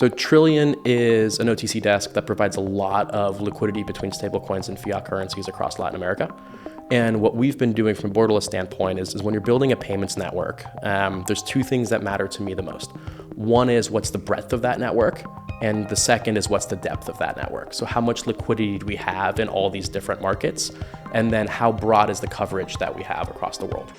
So Trillion is an OTC desk that provides a lot of liquidity between stablecoins and fiat currencies across Latin America. And what we've been doing from a Borderless standpoint is when you're building a payments network, there's two things that matter to me the most. One is what's the breadth of that network, and the second is what's the depth of that network. So how much liquidity do we have in all these different markets? And then how broad is the coverage that we have across the world?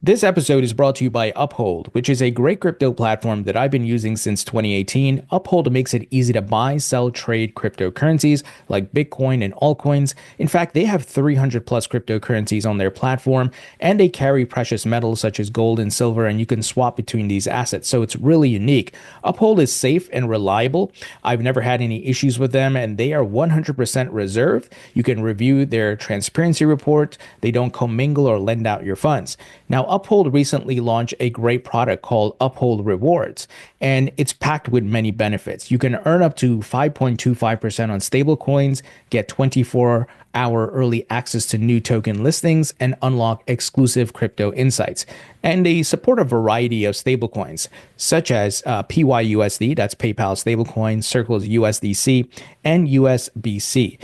This episode is brought to you by Uphold, which is a great crypto platform that I've been using since 2018. Uphold makes it easy to buy, sell, trade cryptocurrencies like Bitcoin and altcoins. In fact, they have 300 plus cryptocurrencies on their platform, and they carry precious metals such as gold and silver, and you can swap between these assets. So it's really unique. Uphold is safe and reliable. I've never had any issues with them, and they are 100% reserved. You can review their transparency report. They don't commingle or lend out your funds. Now, Uphold recently launched a great product called Uphold Rewards, and it's packed with many benefits. You can earn up to 5.25% on stablecoins, get 24-hour early access to new token listings, and unlock exclusive crypto insights. And they support a variety of stablecoins, such as PYUSD, that's PayPal stablecoin, Circle's USDC, and USBC.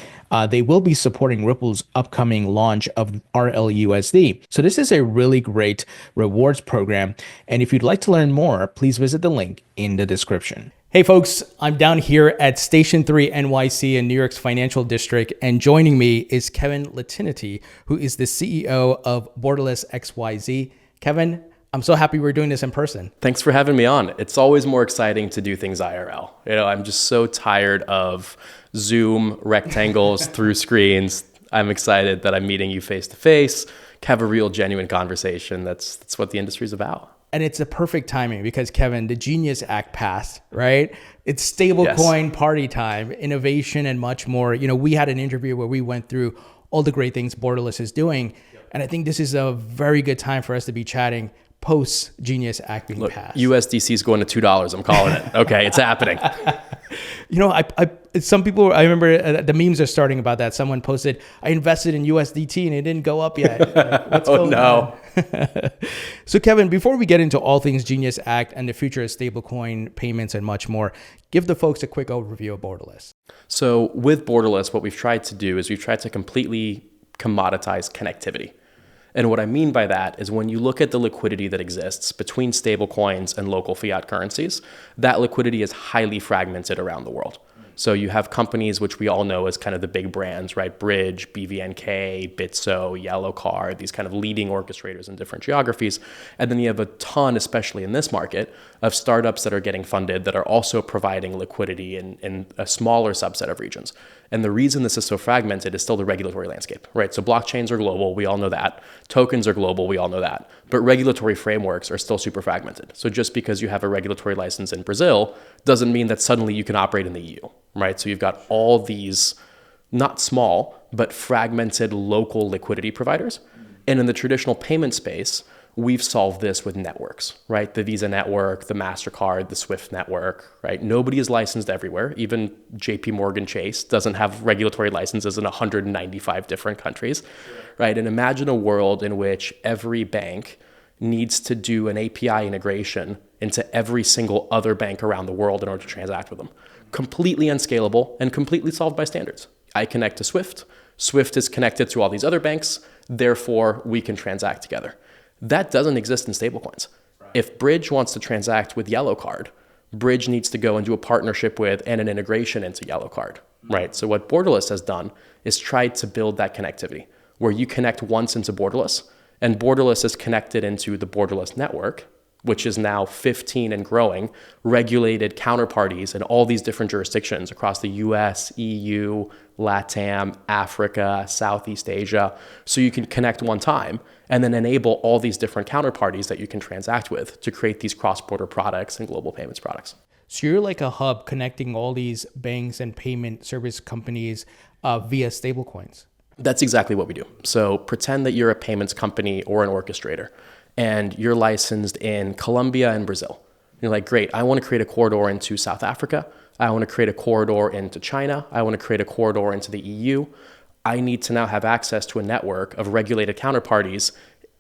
They will be supporting Ripple's upcoming launch of RLUSD. So this is a really great rewards program. And if you'd like to learn more, please visit the link in the description. Hey folks, I'm down here at Station 3 NYC in New York's financial district, and joining me is Kevin Lehtiniitty, who is the CEO of Borderless XYZ. Kevin, I'm so happy we're doing this in person. Thanks for having me on. It's always more exciting to do things IRL. I'm just so tired of Zoom rectangles through screens. I'm excited that I'm meeting you face to face, have a real genuine conversation. That's what the industry is about. And it's a perfect timing because, Kevin, the Genius Act passed, right? It's stablecoin party time, innovation, and much more. We had an interview where we went through all the great things Borderless is doing. And I think this is a very good time for us to be chatting post Genius Act being passed. USDC is going to $2. I'm calling it. Okay, it's happening. Some people, I remember the memes are starting about that. Someone posted, I invested in USDT and it didn't go up yet. What's going on? So Kevin, before we get into all things Genius Act and the future of stablecoin payments and much more, give the folks a quick overview of Borderless. So with Borderless, what we've tried to do is we've tried to completely commoditize connectivity. And what I mean by that is when you look at the liquidity that exists between stablecoins and local fiat currencies, that liquidity is highly fragmented around the world. So you have companies which we all know as kind of the big brands, right? Bridge, BVNK, Bitso, Yellow Card, these kind of leading orchestrators in different geographies. And then you have a ton, especially in this market, of startups that are getting funded that are also providing liquidity in a smaller subset of regions. And the reason this is so fragmented is still the regulatory landscape, right? So blockchains are global, we all know that. Tokens are global, we all know that. But regulatory frameworks are still super fragmented. So just because you have a regulatory license in Brazil doesn't mean that suddenly you can operate in the EU, right? So you've got all these, not small, but fragmented local liquidity providers. And in the traditional payment space, we've solved this with networks, right? The Visa network, the MasterCard, the Swift network, right? Nobody is licensed everywhere. Even JP Morgan Chase doesn't have regulatory licenses in 195 different countries, right? And imagine a world in which every bank needs to do an API integration into every single other bank around the world in order to transact with them. Completely unscalable and completely solved by standards. I connect to Swift. Swift is connected to all these other banks. Therefore, we can transact together. That doesn't exist in stablecoins. Right. If Bridge wants to transact with Yellow Card, Bridge needs to go and do a partnership with and an integration into Yellow Card, right? So what Borderless has done is tried to build that connectivity where you connect once into Borderless, and Borderless is connected into the Borderless network, which is now 15 and growing, regulated counterparties in all these different jurisdictions across the US, EU, LATAM, Africa, Southeast Asia. So you can connect one time and then enable all these different counterparties that you can transact with to create these cross-border products and global payments products. So you're like a hub connecting all these banks and payment service companies via stablecoins. That's exactly what we do. So pretend that you're a payments company or an orchestrator, and you're licensed in Colombia and Brazil. You're like, great, I want to create a corridor into South Africa. I want to create a corridor into China. I want to create a corridor into the EU. I need to now have access to a network of regulated counterparties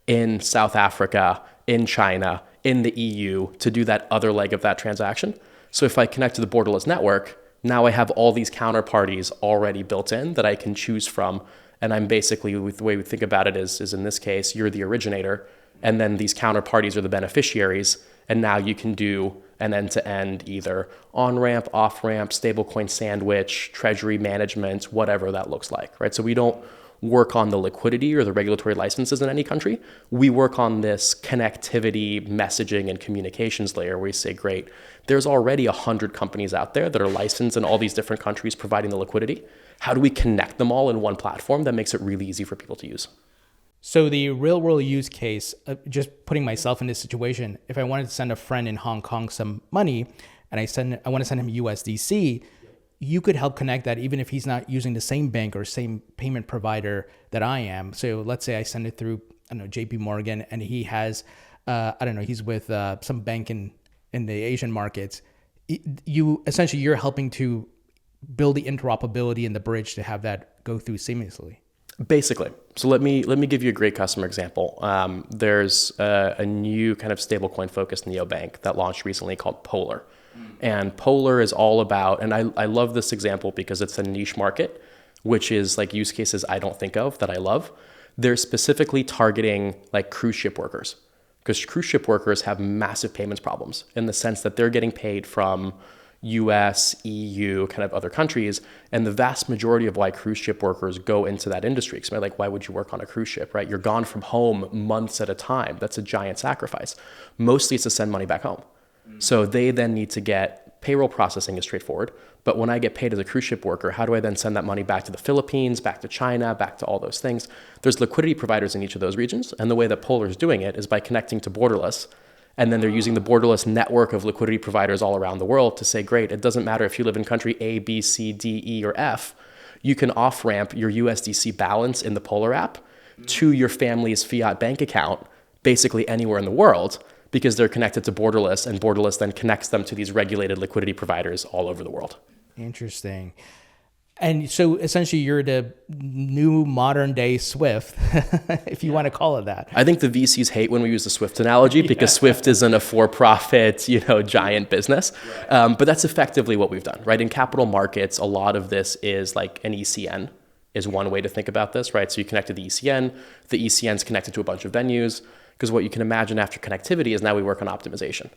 in South Africa, in China, in the EU to do that other leg of that transaction. So if I connect to the Borderless network, now I have all these counterparties already built in that I can choose from. And I'm basically, the way we think about it is in this case, you're the originator, and then these counterparties are the beneficiaries. And now you can do an end-to-end either on-ramp, off-ramp, stablecoin sandwich, treasury management, whatever that looks like, right? So we don't work on the liquidity or the regulatory licenses in any country. We work on this connectivity, messaging, and communications layer where we say, great, there's already 100 companies out there that are licensed in all these different countries providing the liquidity. How do we connect them all in one platform that makes it really easy for people to use? So the real world use case, just putting myself in this situation, if I wanted to send a friend in Hong Kong some money and I want to send him USDC, you could help connect that even if he's not using the same bank or same payment provider that I am. So let's say I send it through, I don't know, JP Morgan, and he has, he's with some bank in the Asian markets. You're helping to build the interoperability and the bridge to have that go through seamlessly. Basically. So let me give you a great customer example. There's a new kind of stablecoin focused neobank that launched recently called Polar. And Polar is all about, and I love this example because it's a niche market, which is like use cases I don't think of that I love. They're specifically targeting like cruise ship workers, because cruise ship workers have massive payments problems in the sense that they're getting paid from US, EU, kind of other countries. And the vast majority of why cruise ship workers go into that industry, because like, why would you work on a cruise ship, right? You're gone from home months at a time. That's a giant sacrifice. Mostly it's to send money back home. So they then need to get payroll processing is straightforward. But when I get paid as a cruise ship worker, how do I then send that money back to the Philippines, back to China, back to all those things? There's liquidity providers in each of those regions. And the way that Polar is doing it is by connecting to Borderless. And then they're using the Borderless network of liquidity providers all around the world to say, great, it doesn't matter if you live in country A, B, C, D, E, or F. You can off-ramp your USDC balance in the Polar app to your family's fiat bank account, basically anywhere in the world, because they're connected to Borderless, and Borderless then connects them to these regulated liquidity providers all over the world. Interesting. And so essentially you're the new modern day Swift, if you want to call it that. I think the VCs hate when we use the Swift analogy because Swift isn't a for-profit, giant business. But that's effectively what we've done, right? In capital markets, a lot of this is like an ECN is one way to think about this, right? So you connect to the ECN is connected to a bunch of venues, because what you can imagine after connectivity is now we work on optimization.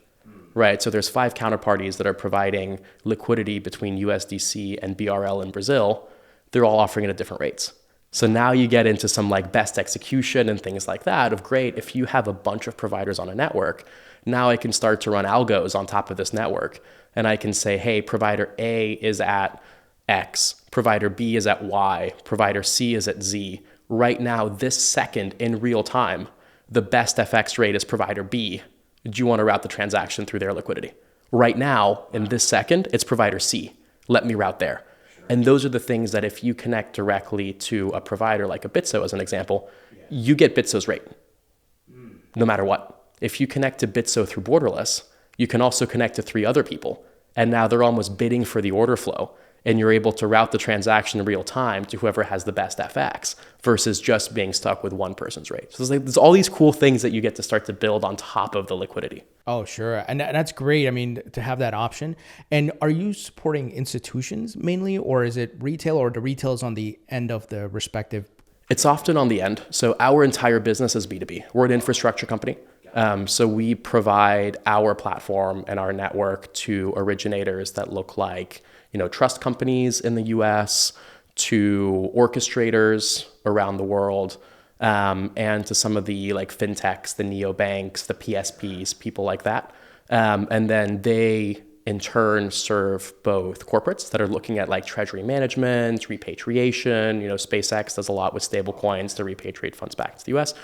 Right, so there's 5 counterparties that are providing liquidity between USDC and BRL in Brazil. They're all offering it at different rates. So now you get into some like best execution and things like that of great, if you have a bunch of providers on a network, now I can start to run algos on top of this network. And I can say, hey, provider A is at X, provider B is at Y, provider C is at Z. Right now, this second in real time, the best FX rate is provider B. Do you want to route the transaction through their liquidity? Right now, in this second, it's provider C. Let me route there. Sure. And those are the things that if you connect directly to a provider like a Bitso, as an example, you get Bitso's rate, no matter what. If you connect to Bitso through Borderless, you can also connect to 3 other people. And now they're almost bidding for the order flow. And you're able to route the transaction in real time to whoever has the best FX versus just being stuck with one person's rate. So there's all these cool things that you get to start to build on top of the liquidity. Oh, sure. And that's great. I mean, to have that option. And are you supporting institutions mainly, or is it retail, or the retail is on the end of the respective? It's often on the end. So our entire business is B2B. We're an infrastructure company. So we provide our platform and our network to originators that look like trust companies in the US, to orchestrators around the world, and to some of the like fintechs, the neobanks, the PSPs, people like that. And then they in turn serve both corporates that are looking at like treasury management, repatriation. SpaceX does a lot with stablecoins to repatriate funds back to the US.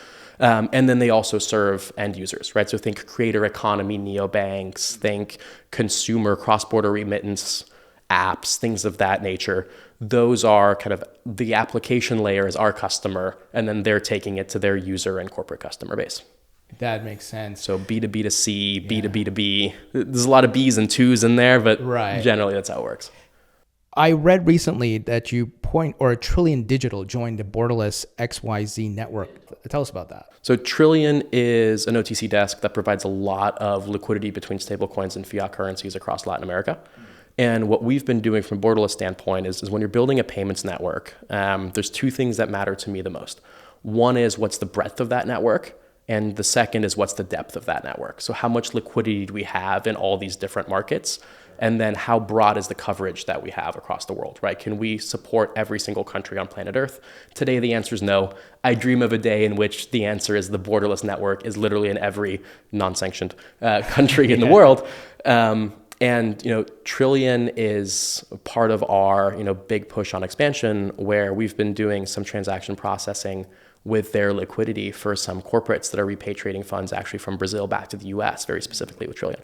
And then they also serve end users, right? So think creator economy neobanks, think consumer cross-border remittance apps, things of that nature. Those are kind of the application layer is our customer, and then they're taking it to their user and corporate customer base. That makes sense. So B2B to C, B2B to B. There's a lot of B's and 2's in there, but generally that's how it works. I read recently that a Trillion Digital joined the Borderless XYZ network. Tell us about that. So Trillion is an OTC desk that provides a lot of liquidity between stablecoins and fiat currencies across Latin America. And what we've been doing from a Borderless standpoint is when you're building a payments network, there's two things that matter to me the most. One is what's the breadth of that network, and the second is what's the depth of that network. So how much liquidity do we have in all these different markets? And then how broad is the coverage that we have across the world, right? Can we support every single country on planet Earth? Today, the answer is no. I dream of a day in which the answer is the Borderless network is literally in every non-sanctioned country in the world. And Trillion is part of our big push on expansion, where we've been doing some transaction processing with their liquidity for some corporates that are repatriating funds actually from Brazil back to the US, very specifically with Trillion.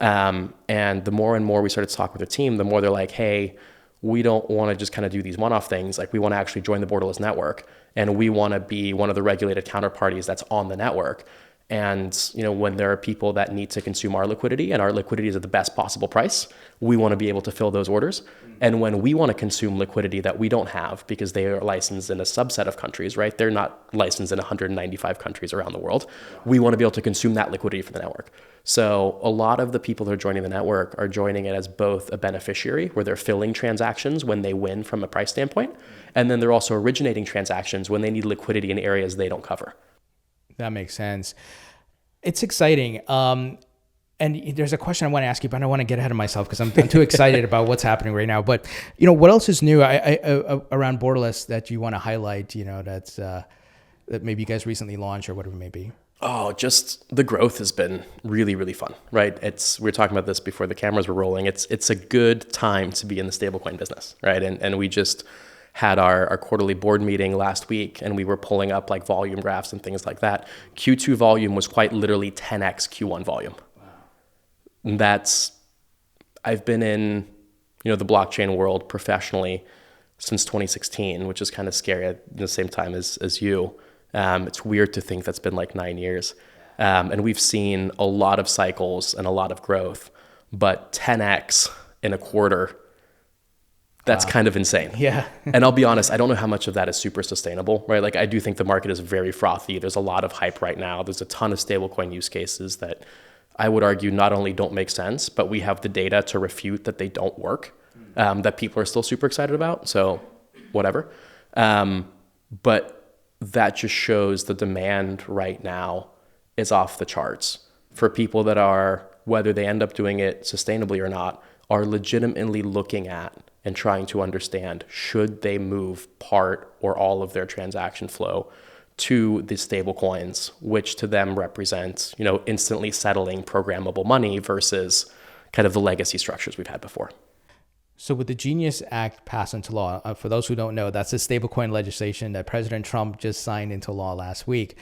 And the more and more we started to talk with the team, the more they're like, hey, we don't want to just kind of do these one-off things. Like, we want to actually join the Borderless network, and we want to be one of the regulated counterparties that's on the network. And when there are people that need to consume our liquidity, and our liquidity is at the best possible price, we want to be able to fill those orders. And when we want to consume liquidity that we don't have because they are licensed in a subset of countries, right? They're not licensed in 195 countries around the world. We want to be able to consume that liquidity for the network. So a lot of the people that are joining the network are joining it as both a beneficiary, where they're filling transactions when they win from a price standpoint, and then they're also originating transactions when they need liquidity in areas they don't cover. That makes sense. It's exciting. And there's a question I want to ask you, but I don't want to get ahead of myself because I'm too excited about what's happening right now. But what else is new around Borderless that you want to highlight? That maybe you guys recently launched or whatever it may be. Oh, just the growth has been really, really fun, right? We were talking about this before the cameras were rolling. It's a good time to be in the stablecoin business, right? And we just had our quarterly board meeting last week, and we were pulling up like volume graphs and things like that. Q2 volume was quite literally 10x Q1 volume. Wow. I've been in the blockchain world professionally since 2016, which is kind of scary at the same time as you. It's weird to think that's been like 9 years. And we've seen a lot of cycles and a lot of growth, but 10x in a quarter, that's kind of insane. Yeah. And I'll be honest, I don't know how much of that is super sustainable, right? Like, I do think the market is very frothy. There's a lot of hype right now. There's a ton of stablecoin use cases that I would argue not only don't make sense, but we have the data to refute that they don't work, that people are still super excited about. So whatever. But that just shows the demand right now is off the charts for people that are, whether they end up doing it sustainably or not, are legitimately looking at and trying to understand, should they move part or all of their transaction flow to the stable coins, which to them represents, instantly settling programmable money versus kind of the legacy structures we've had before. So with the Genius Act passed into law, for those who don't know, that's the stablecoin legislation that President Trump just signed into law last week.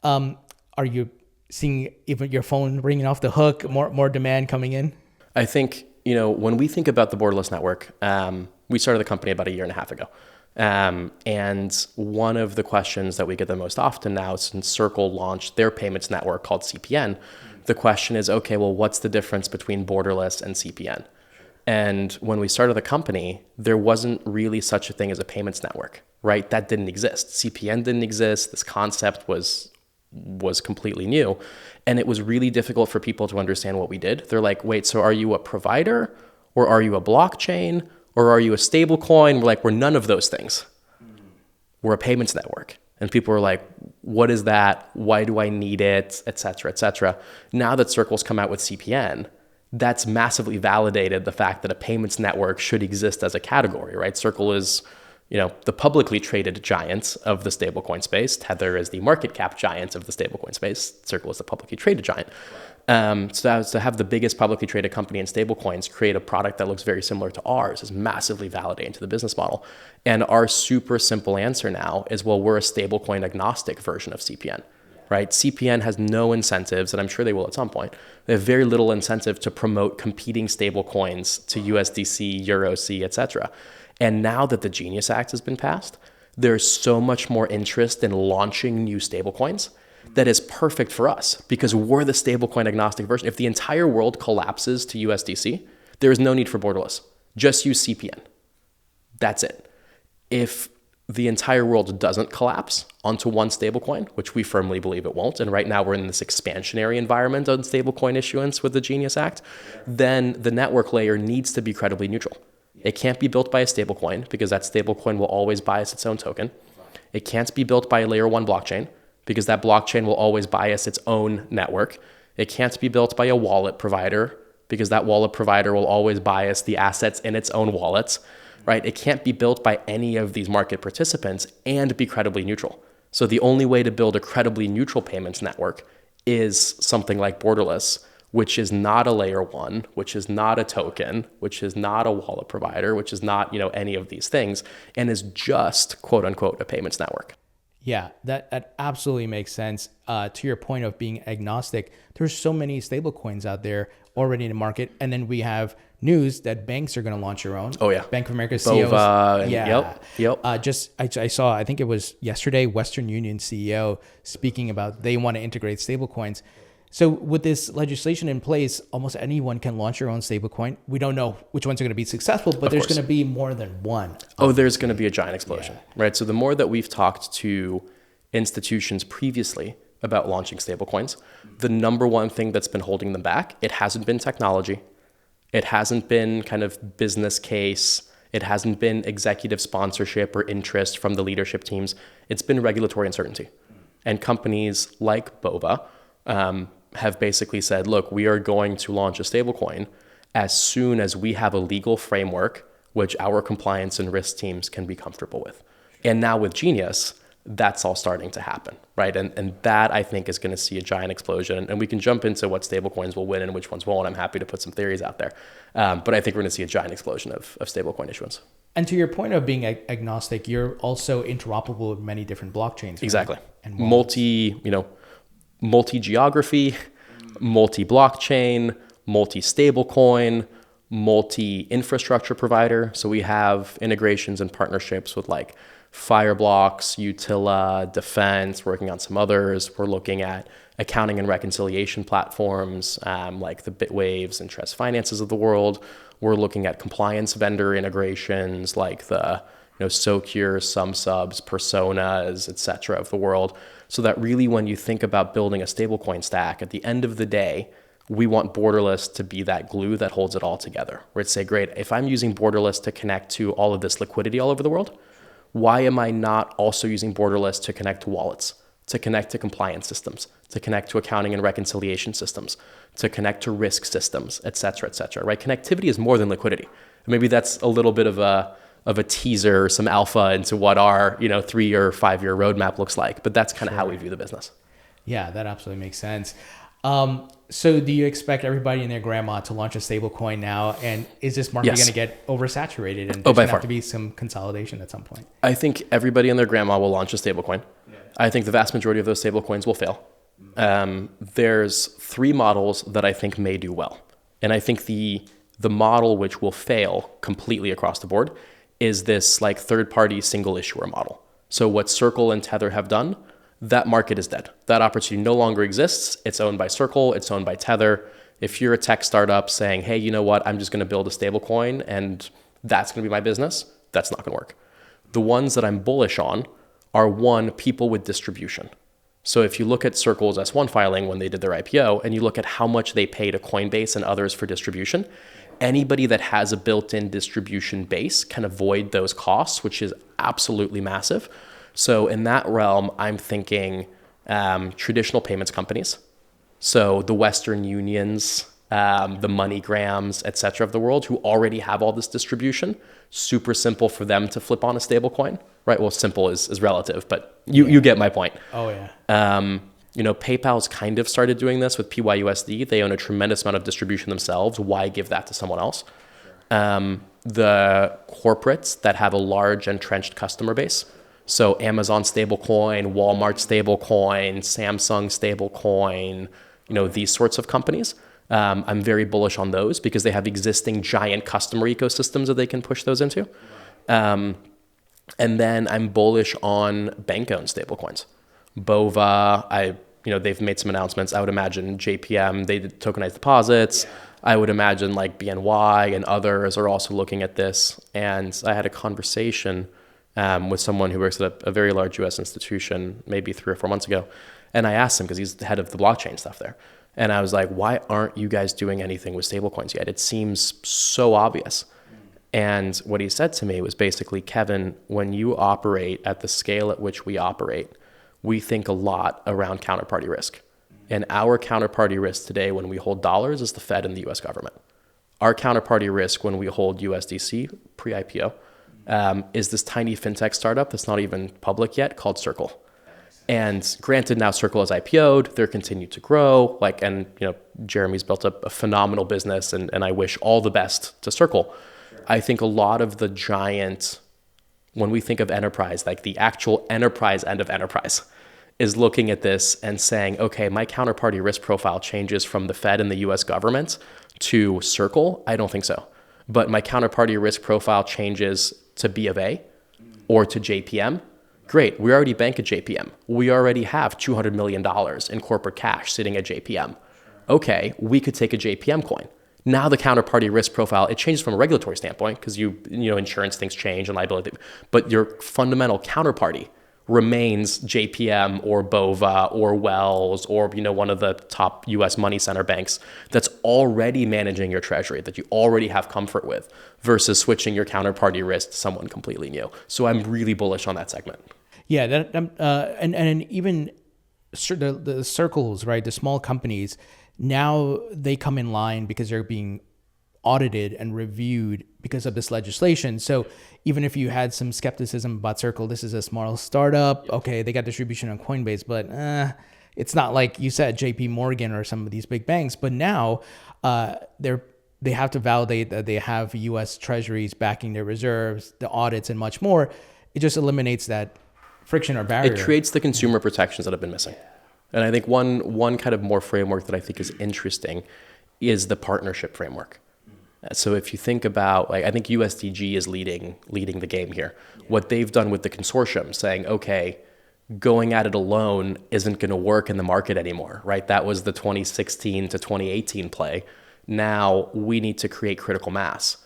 Are you seeing even your phone ringing off the hook, more demand coming in? I think, when we think about the Borderless network, we started the company about 1.5 years ago. And one of the questions that we get the most often now, since Circle launched their payments network called CPN, the question is, okay, well, what's the difference between Borderless and CPN? And when we started the company, there wasn't really such a thing as a payments network, right? That didn't exist. CPN didn't exist. This concept was completely new. And it was really difficult for people to understand what we did. They're like, wait, so are you a provider, or are you a blockchain, or are you a stable coin? We're like, we're none of those things. We're a payments network. And people were like, what is that? Why do I need it? Et cetera, et cetera. Now that Circle's come out with CPN, that's massively validated the fact that a payments network should exist as a category, right? Circle is, the publicly traded giant of the stablecoin space. Tether is the market cap giant of the stablecoin space. Circle is the publicly traded giant. So to have the biggest publicly traded company in stablecoins create a product that looks very similar to ours is massively validating to the business model. And our super simple answer now is, well, we're a stablecoin agnostic version of CPN. Right? CPN has no incentives, and I'm sure they will at some point. They have very little incentive to promote competing stable coins to USDC, EuroC, etc. And now that the Genius Act has been passed, there's so much more interest in launching new stable coins that is perfect for us because we're the stablecoin agnostic version. If the entire world collapses to USDC, there is no need for Borderless. Just use CPN. That's it. If the entire world doesn't collapse onto one stablecoin, which we firmly believe it won't, and right now we're in this expansionary environment on stablecoin issuance with the Genius Act, then the network layer needs to be credibly neutral. It can't be built by a stablecoin because that stablecoin will always bias its own token. It can't be built by a layer one blockchain because that blockchain will always bias its own network. It can't be built by a wallet provider because that wallet provider will always bias the assets in its own wallets, right? It can't be built by any of these market participants and be credibly neutral. So the only way to build a credibly neutral payments network is something like Borderless, which is not a layer one, which is not a token, which is not a wallet provider, which is not, any of these things, and is just quote unquote a payments network. Yeah, that absolutely makes sense. To your point of being agnostic, there's so many stable coins out there already in the market. And then we have news that banks are going to launch their own. Oh, yeah. Bank of America CEO. Bova, Yep. I saw, I think it was yesterday, Western Union CEO speaking about they want to integrate stable coins. So with this legislation in place, almost anyone can launch their own stablecoin. We don't know which ones are going to be successful, but there's going to be more than one. There's going to be a giant explosion, right? So the more that we've talked to institutions previously about launching stablecoins, the number one thing that's been holding them back, it hasn't been technology. It hasn't been kind of business case. It hasn't been executive sponsorship or interest from the leadership teams. It's been regulatory uncertainty. And companies like Bova, have basically said, look, we are going to launch a stablecoin as soon as we have a legal framework which our compliance and risk teams can be comfortable with. And now with Genius, that's all starting to happen, right? And that I think is going to see a giant explosion. And we can jump into what stablecoins will win and which ones won't. I'm happy to put some theories out there. But I think we're going to see a giant explosion of stablecoin issuance. And to your point of being agnostic, you're also interoperable with many different blockchains. Right? Exactly. And multi-geography, multi-blockchain, multi-stablecoin, multi-infrastructure provider. So we have integrations and partnerships with like Fireblocks, Utila, Defense, working on some others. We're looking at accounting and reconciliation platforms like the Bitwaves and Trust Finances of the world. We're looking at compliance vendor integrations like the Socure, SumSubs, Personas, et cetera of the world. So that really when you think about building a stablecoin stack, at the end of the day, we want Borderless to be that glue that holds it all together. Where it's say, great, if I'm using Borderless to connect to all of this liquidity all over the world, why am I not also using Borderless to connect to wallets, to connect to compliance systems, to connect to accounting and reconciliation systems, to connect to risk systems, et cetera, right? Connectivity is more than liquidity. Maybe that's a little bit of a teaser, some alpha into what our 3 or 5 year roadmap looks like. But that's kind of how we view the business. Yeah, that absolutely makes sense. So do you expect everybody and their grandma to launch a stable coin now? And is this market going to get oversaturated and there's going to have to be some consolidation at some point? I think everybody and their grandma will launch a stable coin. Yeah. I think the vast majority of those stable coins will fail. There's 3 models that I think may do well. And I think the model which will fail completely across the board is this like third-party single issuer model. So what Circle and Tether have done, that market is dead. That opportunity no longer exists. It's owned by Circle. It's owned by Tether. If you're a tech startup saying, hey, you know what, I'm just going to build a stable coin and that's going to be my business, that's not going to work. The ones that I'm bullish on are people with distribution. So if you look at Circle's S1 filing when they did their IPO and you look at how much they pay to Coinbase and others for distribution, anybody that has a built-in distribution base can avoid those costs, which is absolutely massive. So in that realm, I'm thinking traditional payments companies. So the Western Unions, the MoneyGrams, et cetera of the world who already have all this distribution, super simple for them to flip on a stable coin, right? Well, simple is relative, but you get my point. Oh, yeah. PayPal's kind of started doing this with PYUSD. They own a tremendous amount of distribution themselves. Why give that to someone else? The corporates that have a large entrenched customer base. So Amazon stablecoin, Walmart stablecoin, Samsung stablecoin, these sorts of companies. I'm very bullish on those because they have existing giant customer ecosystems that they can push those into. And then I'm bullish on bank-owned stablecoins. Bova, they've made some announcements. I would imagine JPM, they did tokenized deposits. I would imagine like BNY and others are also looking at this. And I had a conversation with someone who works at a very large US institution maybe 3 or 4 months ago. And I asked him, because he's the head of the blockchain stuff there. And I was like, why aren't you guys doing anything with stablecoins yet? It seems so obvious. And what he said to me was basically, Kevin, when you operate at the scale at which we operate, we think a lot around counterparty risk. And our counterparty risk today when we hold dollars is the Fed and the US government. Our counterparty risk when we hold USDC pre-IPO is this tiny fintech startup that's not even public yet called Circle. And granted, now Circle has IPO'd, they're continued to grow, and Jeremy's built up a phenomenal business, and I wish all the best to Circle. Sure. I think a lot of the giant, when we think of enterprise, like the actual enterprise end of enterprise, is looking at this and saying, okay, my counterparty risk profile changes from the Fed and the US government to Circle. I don't think so. But my counterparty risk profile changes to B of A or to JPM. Great, we already bank at JPM. We already have $200 million in corporate cash sitting at JPM. Okay, we could take a JPM coin. Now the counterparty risk profile, it changes from a regulatory standpoint because insurance things change and liability, but your fundamental counterparty remains JPM or BOVA or Wells or one of the top US money center banks that's already managing your treasury, that you already have comfort with, versus switching your counterparty risk to someone completely new. So I'm really bullish on that segment. Yeah, and even the circles, right? The small companies, now they come in line because they're being audited and reviewed because of this legislation. So even if you had some skepticism about Circle, this is a small startup. Okay, they got distribution on Coinbase, but it's not like you said JP Morgan or some of these big banks. But now they have to validate that they have U.S. treasuries backing their reserves, the audits, and much more. It just eliminates that friction or barrier. It creates the consumer protections that have been missing. And I think one kind of more framework that I think is interesting is the partnership framework. So if you think about, I think USDG is leading the game here. What they've done with the consortium, saying, okay, going at it alone isn't going to work in the market anymore, right? That was the 2016 to 2018 play. Now we need to create critical mass.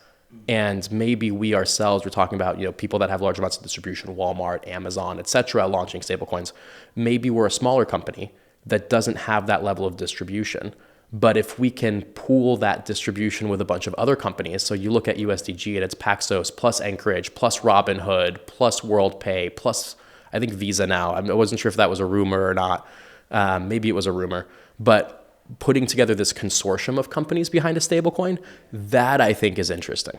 And maybe we ourselves, we're talking about people that have large amounts of distribution, Walmart, Amazon, et cetera, launching stablecoins. Maybe we're a smaller company that doesn't have that level of distribution. But if we can pool that distribution with a bunch of other companies, so you look at USDG and it's Paxos plus Anchorage plus Robinhood plus WorldPay plus I think Visa now. I wasn't sure if that was a rumor or not. Maybe it was a rumor. But putting together this consortium of companies behind a stablecoin, that I think is interesting.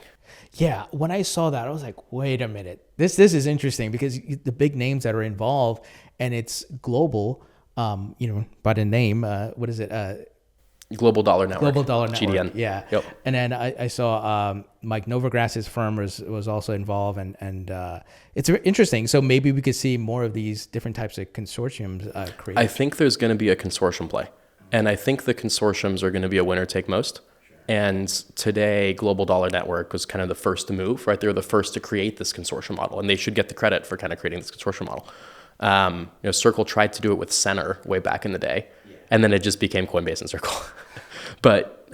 Yeah, when I saw that, I was like, wait a minute. This is interesting because the big names that are involved and it's global, by the name, what is it? Global Dollar Network. Global Dollar Network. GDN. Yeah. Yep. And then I saw Mike Novogratz' firm was also involved, and it's interesting. So maybe we could see more of these different types of consortiums created. I think there's going to be a consortium play, and I think the consortiums are going to be a winner take most. And today, Global Dollar Network was kind of the first to move, right? They were the first to create this consortium model, and they should get the credit for kind of creating this consortium model. Circle tried to do it with Center way back in the day. And then it just became Coinbase and Circle. But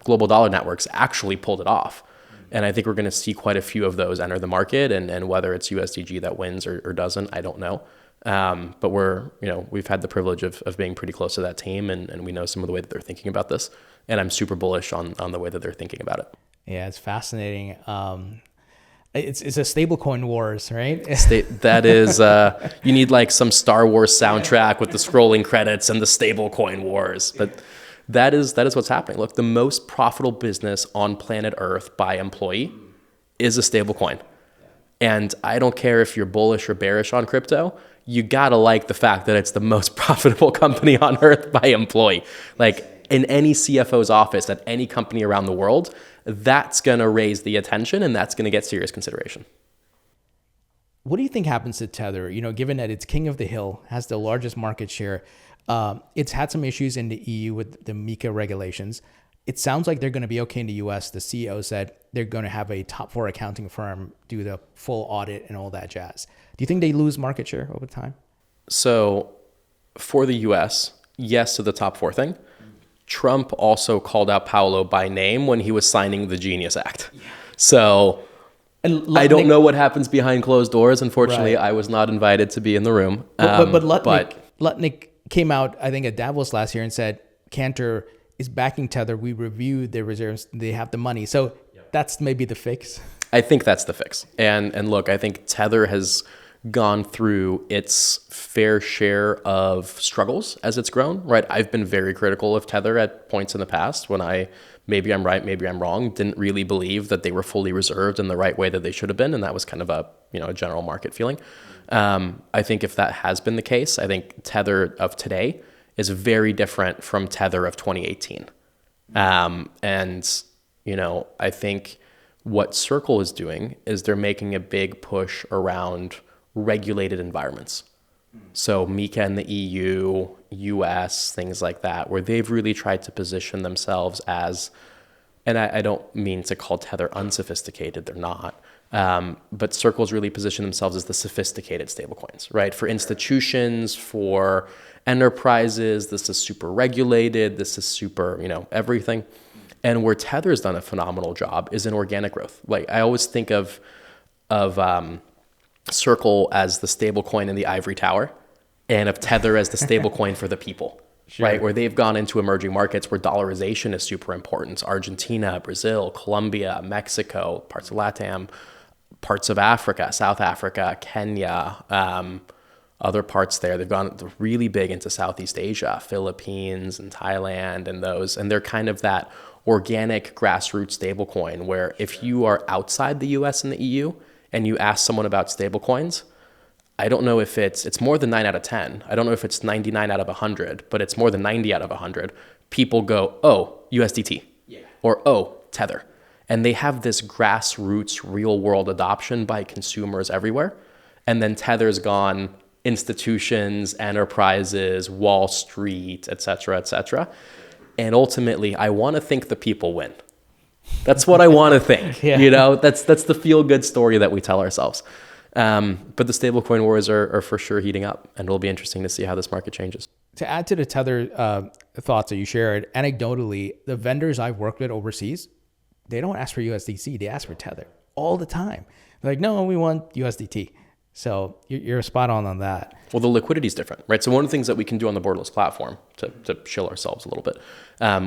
Global Dollar Networks actually pulled it off. And I think we're going to see quite a few of those enter the market. And whether it's USDG that wins or doesn't, I don't know. But we've had the privilege of being pretty close to that team. And we know some of the way that they're thinking about this. And I'm super bullish on the way that they're thinking about it. Yeah, it's fascinating. It's a stablecoin wars, right? That is, you need like some Star Wars soundtrack with the scrolling credits and the stablecoin wars. But that is what's happening. Look, the most profitable business on planet Earth by employee is a stablecoin. And I don't care if you're bullish or bearish on crypto, you gotta like the fact that it's the most profitable company on Earth by employee. Like in any CFO's office at any company around the world, that's going to raise the attention and that's going to get serious consideration. What do you think happens to Tether? Given that it's king of the hill, has the largest market share, it's had some issues in the EU with the MiCA regulations. It sounds like they're going to be okay in the US. The CEO said they're going to have a top 4 accounting firm do the full audit and all that jazz. Do you think they lose market share over time? So for the US, yes to the top 4 thing. Trump also called out Paolo by name when he was signing the Genius Act. Yeah. So I don't know what happens behind closed doors. Unfortunately, right. I was not invited to be in the room. But Lehtiniitty came out, I think, at Davos last year and said, Cantor is backing Tether. We reviewed their reserves. They have the money. So that's maybe the fix. I think that's the fix. And look, I think Tether has gone through its fair share of struggles as it's grown, right? I've been very critical of Tether at points in the past when maybe I'm right, maybe I'm wrong, didn't really believe that they were fully reserved in the right way that they should have been. And that was kind of a general market feeling. I think if that has been the case, I think Tether of today is very different from Tether of 2018. I think what Circle is doing is they're making a big push around regulated environments. So MiCA in the EU, US, things like that, where they've really tried to position themselves as, and I don't mean to call Tether unsophisticated, they're not, but Circle's really positioned themselves as the sophisticated stablecoins, right? For institutions, for enterprises, this is super regulated, this is super, everything. And where Tether's done a phenomenal job is in organic growth. Like I always think of Circle as the stablecoin in the ivory tower, and of Tether as the stablecoin for the people, sure. Right? Where they've gone into emerging markets where dollarization is super important. Argentina, Brazil, Colombia, Mexico, parts of LATAM, parts of Africa, South Africa, Kenya, other parts there. They've gone really big into Southeast Asia, Philippines and Thailand and they're kind of that organic grassroots stablecoin where if you are outside the US and the EU and you ask someone about stablecoins, I don't know if it's more than 9 out of 10. I don't know if it's 99 out of 100, but it's more than 90 out of 100. People go, oh, USDT, or oh, Tether. And they have this grassroots real world adoption by consumers everywhere. And then Tether's gone institutions, enterprises, Wall Street, et cetera, et cetera. And ultimately, I want to think the people win. That's what I want to think. That's the feel-good story that we tell ourselves. But the stablecoin wars are for sure heating up, and it'll be interesting to see how this market changes. To add to the Tether thoughts that you shared, anecdotally, the vendors I've worked with overseas, they don't ask for USDC, they ask for Tether all the time. They're like, no, we want USDT. So you're spot on that. Well, the liquidity is different, right? So one of the things that we can do on the Borderless platform to chill ourselves a little bit,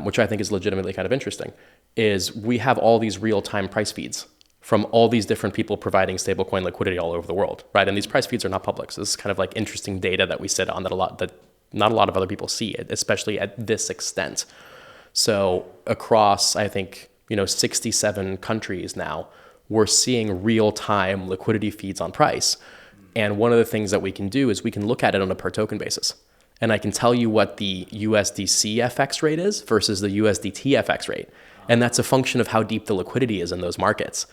which I think is legitimately kind of interesting, is we have all these real-time price feeds from all these different people providing stablecoin liquidity all over the world, right? And these price feeds are not public. So this is kind of like interesting data that we sit on that not a lot of other people see it, especially at this extent. So across, I think, 67 countries now, we're seeing real-time liquidity feeds on price. And one of the things that we can do is we can look at it on a per token basis. And I can tell you what the USDC FX rate is versus the USDT FX rate. And that's a function of how deep the liquidity is in those markets.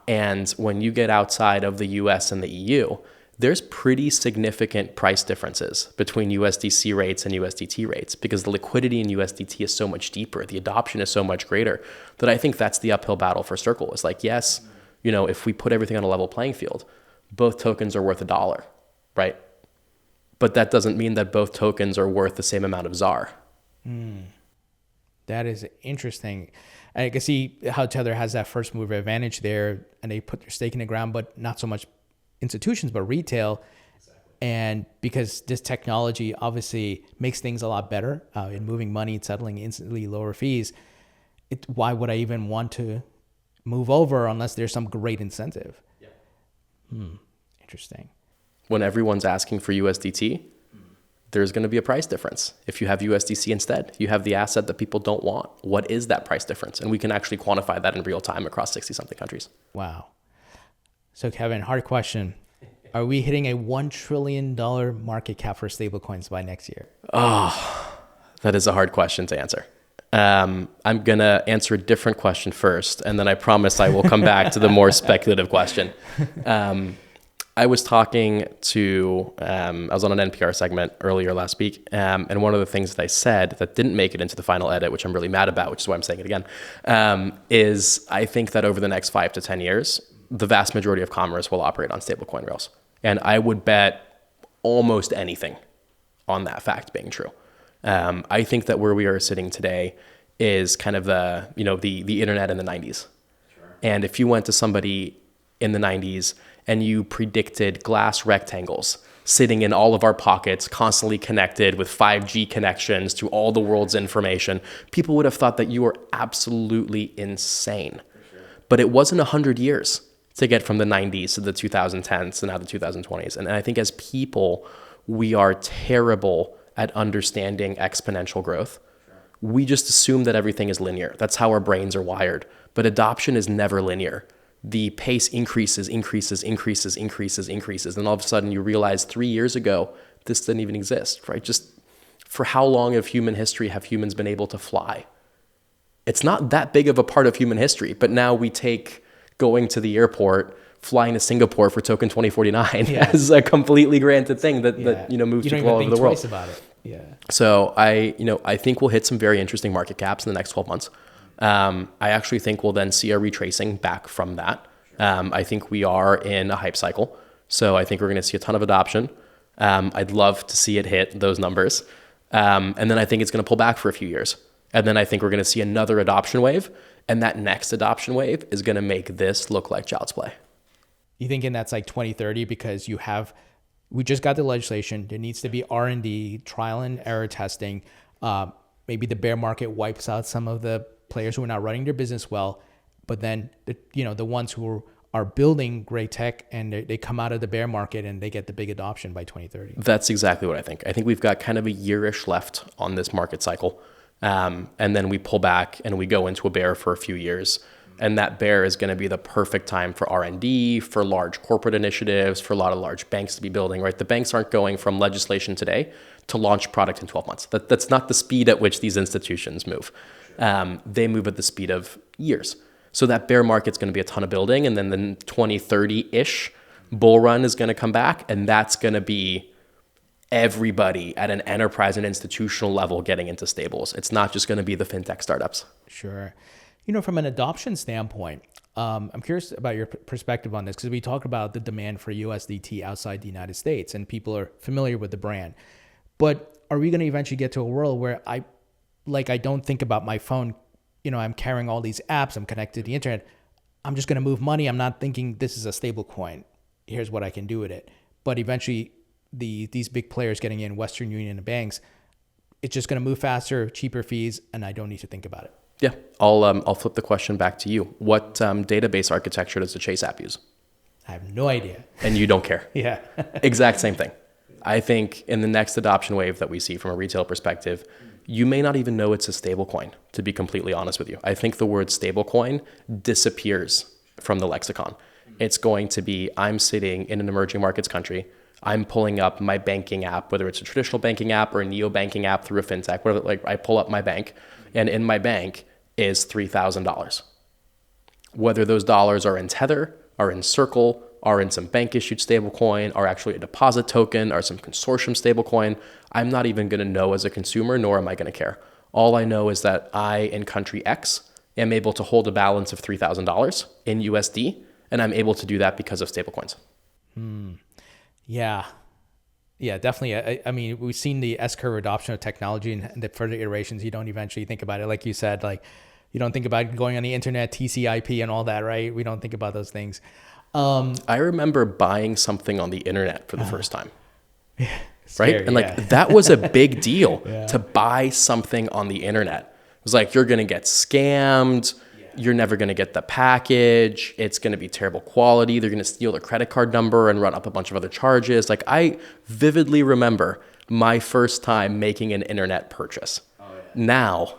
And when you get outside of the US and the EU, there's pretty significant price differences between USDC rates and USDT rates because the liquidity in USDT is so much deeper. The adoption is so much greater that I think that's the uphill battle for Circle. It's like, yes, if we put everything on a level playing field, both tokens are worth $1, right? But that doesn't mean that both tokens are worth the same amount of ZAR. That is interesting. I can see how Tether has that first mover advantage there, and they put their stake in the ground, but not so much institutions, but retail. Exactly. And because this technology obviously makes things a lot better in moving money and settling instantly, lower fees, why would I even want to move over unless there's some great incentive? Interesting. When everyone's asking for USDT, there's going to be a price difference. If you have USDC instead, you have the asset that people don't want. What is that price difference? And we can actually quantify that in real time across 60-something countries. Wow. So Kevin, hard question. Are we hitting a $1 trillion market cap for stablecoins by next year? Oh, that is a hard question to answer. I'm going to answer a different question first, and then I promise I will come back to the more speculative question. I was talking to, I was on an NPR segment earlier last week, and one of the things that I said that didn't make it into the final edit, which I'm really mad about, which is why I'm saying it again, is I think that over the next 5 to 10 years, the vast majority of commerce will operate on stablecoin rails. And I would bet almost anything on that fact being true. I think that where we are sitting today is kind of the internet in the 90s. Sure. And if you went to somebody in the 90s and you predicted glass rectangles sitting in all of our pockets, constantly connected with 5G connections to all the world's information, people would have thought that you were absolutely insane. Sure. But it wasn't 100 years to get from the 90s to the 2010s to now the 2020s. And I think as people, we are terrible at understanding exponential growth. Sure. We just assume that everything is linear. That's how our brains are wired. But adoption is never linear. The pace increases. And all of a sudden you realize 3 years ago, this didn't even exist, right? Just for how long of human history have humans been able to fly? It's not that big of a part of human history, but now we take going to the airport, flying to Singapore for token 2049 as a completely granted thing that moves people all over the world. About it. Yeah. So I think we'll hit some very interesting market caps in the next 12 months. I actually think we'll then see a retracing back from that. I think we are in a hype cycle. So I think we're going to see a ton of adoption. I'd love to see it hit those numbers. And then I think it's going to pull back for a few years. And then I think we're going to see another adoption wave. And that next adoption wave is going to make this look like child's play. You thinking that's like 2030 because we just got the legislation. There needs to be R&D, trial and error testing. Maybe the bear market wipes out some of the players who are not running their business well. But then the ones who are building great tech and they come out of the bear market and they get the big adoption by 2030. That's exactly what I think. I think we've got kind of a yearish left on this market cycle. And then we pull back and we go into a bear for a few years. And that bear is going to be the perfect time for R&D, for large corporate initiatives, for a lot of large banks to be building, right? The banks aren't going from legislation today to launch product in 12 months. That's not the speed at which these institutions move. They move at the speed of years. So that bear market's going to be a ton of building. And then the 2030-ish bull run is going to come back. And that's going to be everybody at an enterprise and institutional level getting into stables. It's not just going to be the fintech startups. Sure. From an adoption standpoint, I'm curious about your perspective on this because we talk about the demand for USDT outside the United States and people are familiar with the brand. But are we going to eventually get to a world where I don't think about my phone, I'm carrying all these apps, I'm connected to the internet. I'm just going to move money. I'm not thinking this is a stable coin. Here's what I can do with it. But eventually these big players getting in, Western Union and banks, it's just going to move faster, cheaper fees, and I don't need to think about it. Yeah, I'll flip the question back to you. What database architecture does the Chase app use? I have no idea. And you don't care. Yeah. Exact same thing. I think in the next adoption wave that we see from a retail perspective, you may not even know it's a stablecoin, to be completely honest with you. I think the word stablecoin disappears from the lexicon. It's going to be, I'm sitting in an emerging markets country, I'm pulling up my banking app, whether it's a traditional banking app or a neo-banking app through a fintech, whatever, I pull up my bank, and in my bank is $3,000. Whether those dollars are in Tether, are in Circle, are in some bank-issued stablecoin, are actually a deposit token, are some consortium stablecoin, I'm not even going to know as a consumer, nor am I going to care. All I know is that I, in country X, am able to hold a balance of $3,000 in USD, and I'm able to do that because of stablecoins. Yeah, definitely. I mean, we've seen the S-curve adoption of technology and the further iterations. You don't eventually think about it. Like you said, you don't think about going on the internet, TCP and all that, right? We don't think about those things. I remember buying something on the internet for the first time. Yeah, right? And that was a big deal to buy something on the internet. It was like, you're going to get scammed. You're never going to get the package. It's going to be terrible quality. They're going to steal the credit card number and run up a bunch of other charges. I vividly remember my first time making an internet purchase. Now,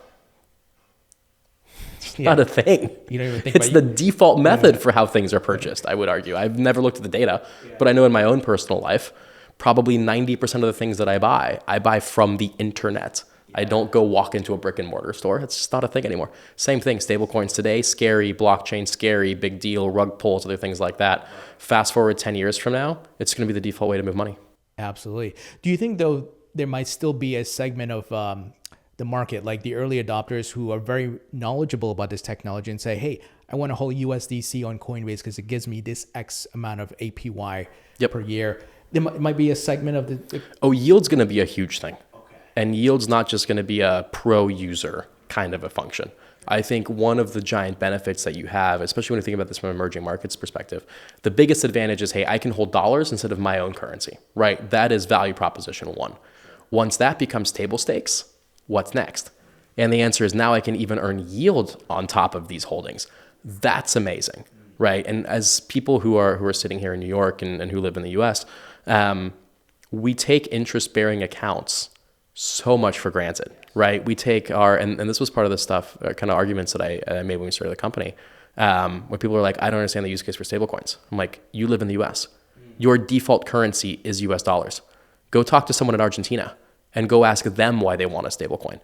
it's not a thing. You don't even think it's the default method for how things are purchased, I would argue. I've never looked at the data, but I know in my own personal life, probably 90% of the things that I buy from the internet. I don't go walk into a brick and mortar store. It's just not a thing anymore. Same thing, stablecoins today, scary, blockchain, scary, big deal, rug pulls, other things like that. Fast forward 10 years from now, it's going to be the default way to move money. Absolutely. Do you think, though, there might still be a segment of the market, like the early adopters who are very knowledgeable about this technology and say, hey, I want to hold USDC on Coinbase because it gives me this X amount of APY per year. There might be a segment of the... Oh, yield's going to be a huge thing. And yield's not just going to be a pro user kind of a function. I think one of the giant benefits that you have, especially when you think about this from an emerging markets perspective, the biggest advantage is, hey, I can hold dollars instead of my own currency, right? That is value proposition one. Once that becomes table stakes, what's next? And the answer is now I can even earn yield on top of these holdings. That's amazing, right? And as people who are sitting here in New York and who live in the US, we take interest-bearing accounts so much for granted, right? We take and this was part of the stuff, kind of arguments that I made when we started the company, where people are like, I don't understand the use case for stablecoins. I'm like, you live in the US. Your default currency is US dollars. Go talk to someone in Argentina and go ask them why they want a stablecoin.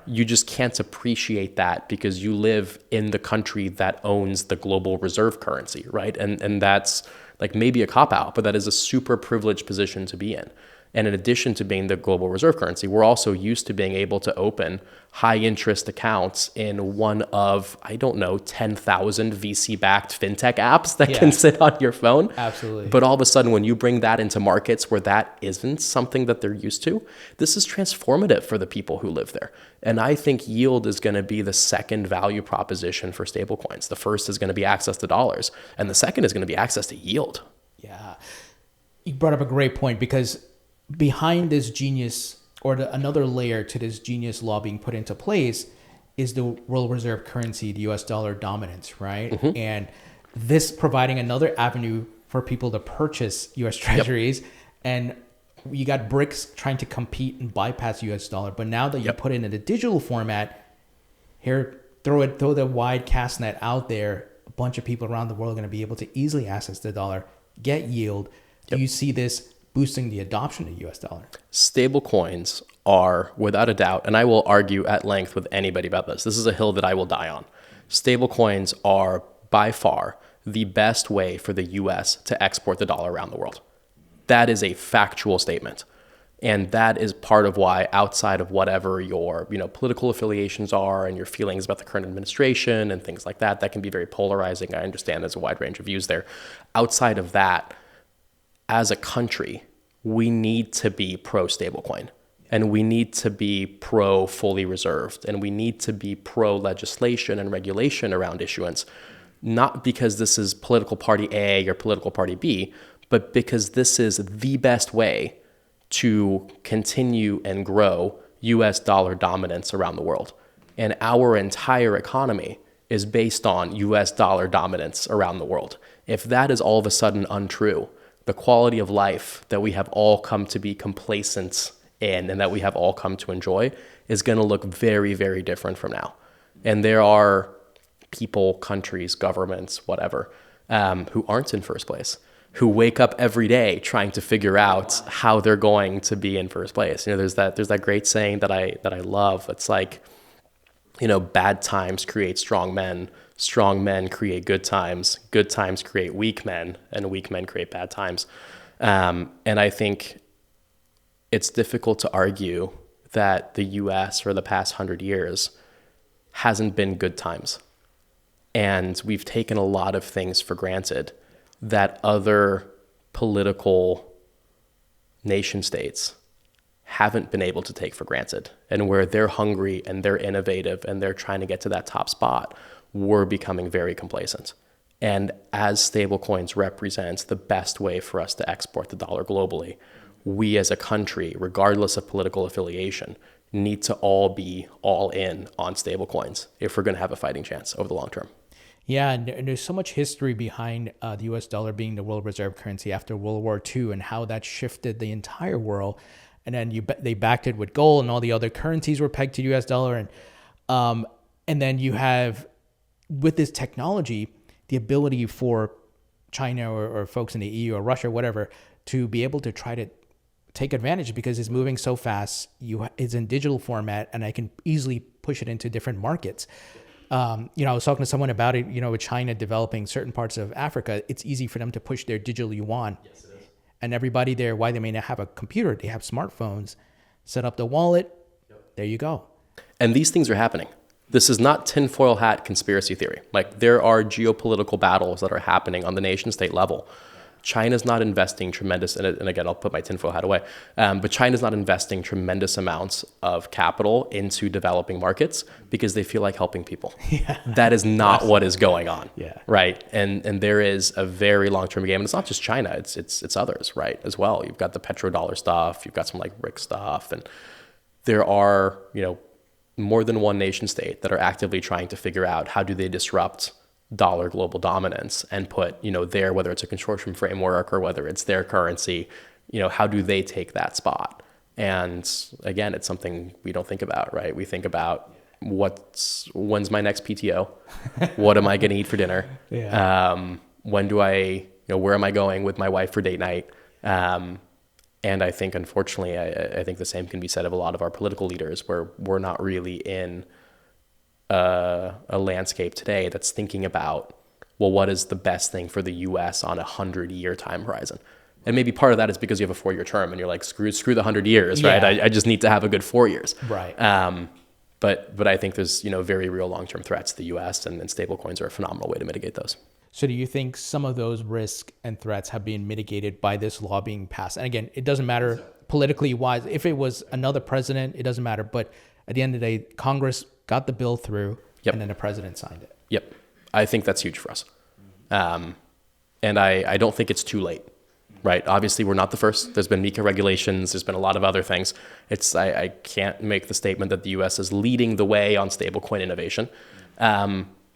You just can't appreciate that because you live in the country that owns the global reserve currency, right? And that's like maybe a cop-out, but that is a super privileged position to be in. And in addition to being the global reserve currency, we're also used to being able to open high interest accounts in one of, 10,000 VC-backed fintech apps that can sit on your phone. Absolutely. But all of a sudden, when you bring that into markets where that isn't something that they're used to, this is transformative for the people who live there. And I think yield is going to be the second value proposition for stablecoins. The first is going to be access to dollars, and the second is going to be access to yield. Yeah. You brought up a great point, because behind this genius, or another layer to this genius law being put into place, is the world reserve currency, the US dollar dominance, right? Mm-hmm. And this providing another avenue for people to purchase US treasuries. Yep. And you got BRICS trying to compete and bypass US dollar. But now that you put it in a digital format, here, throw the wide cast net out there, a bunch of people around the world are going to be able to easily access the dollar, get yield. Do you see this boosting the adoption of US dollar? Stablecoins are, without a doubt, and I will argue at length with anybody about this. This is a hill that I will die on. Stablecoins are by far the best way for the US to export the dollar around the world. That is a factual statement. And that is part of why, outside of whatever your political affiliations are and your feelings about the current administration and things like that, that can be very polarizing. I understand there's a wide range of views there. Outside of that, as a country, we need to be pro stablecoin, and we need to be pro fully reserved, and we need to be pro legislation and regulation around issuance, not because this is political party A or political party B, but because this is the best way to continue and grow US dollar dominance around the world. And our entire economy is based on US dollar dominance around the world. If that is all of a sudden untrue, the quality of life that we have all come to be complacent in and that we have all come to enjoy is going to look very, very different from now. And there are people, countries, governments, whatever, who aren't in first place, who wake up every day trying to figure out how they're going to be in first place. There's that great saying that I love. It's like, bad times create strong men create good times create weak men, and weak men create bad times. And I think it's difficult to argue that the US for the past 100 years hasn't been good times. And we've taken a lot of things for granted that other political nation states haven't been able to take for granted. And where they're hungry and they're innovative and they're trying to get to that top spot, we're becoming very complacent. And as stablecoins represents the best way for us to export the dollar globally, we as a country, regardless of political affiliation, need to all be all in on stablecoins if we're going to have a fighting chance over the long term. Yeah, and there's so much history behind the US dollar being the world reserve currency after World War II, and how that shifted the entire world. And then they backed it with gold, and all the other currencies were pegged to US dollar. And then you have, with this technology, the ability for China or folks in the EU or Russia or whatever to be able to try to take advantage, because it's moving so fast. It's in digital format, and I can easily push it into different markets. I was talking to someone about it, with China developing certain parts of Africa. It's easy for them to push their digital yuan. Yes, it is. And everybody there, why they may not have a computer, they have smartphones, set up the wallet. Yep. There you go. And these things are happening. This is not tinfoil hat conspiracy theory. Like, there are geopolitical battles that are happening on the nation state level. China's not investing tremendous, and again, I'll put my tinfoil hat away, but China's not investing tremendous amounts of capital into developing markets because they feel like helping people. Yeah. That is not what is going on, Yeah. right? And there is a very long-term game, and it's not just China, it's others, right, as well. You've got the petrodollar stuff, you've got some like BRIC stuff, and there are, more than one nation state that are actively trying to figure out how do they disrupt dollar global dominance and put, their, whether it's a consortium framework or whether it's their currency, how do they take that spot? And again, it's something we don't think about, right? We think about when's my next PTO? What am I going to eat for dinner? Yeah. When do I, where am I going with my wife for date night? And I think, unfortunately, I think the same can be said of a lot of our political leaders, where we're not really in a landscape today that's thinking about, well, what is the best thing for the U.S. on 100-year time horizon? And maybe part of that is because you have a 4-year term and you're like, screw the 100 years, right? I just need to have a good 4 years. Right. But I think there's, very real long-term threats to the U.S. and stablecoins are a phenomenal way to mitigate those. So do you think some of those risks and threats have been mitigated by this law being passed? And again, it doesn't matter politically wise. If it was another president, it doesn't matter. But at the end of the day, Congress got the bill through, and then the president signed it. Yep. I think that's huge for us. And I don't think it's too late, right? Obviously, we're not the first. There's been MiCA regulations. There's been a lot of other things. I can't make the statement that the U.S. is leading the way on stablecoin innovation.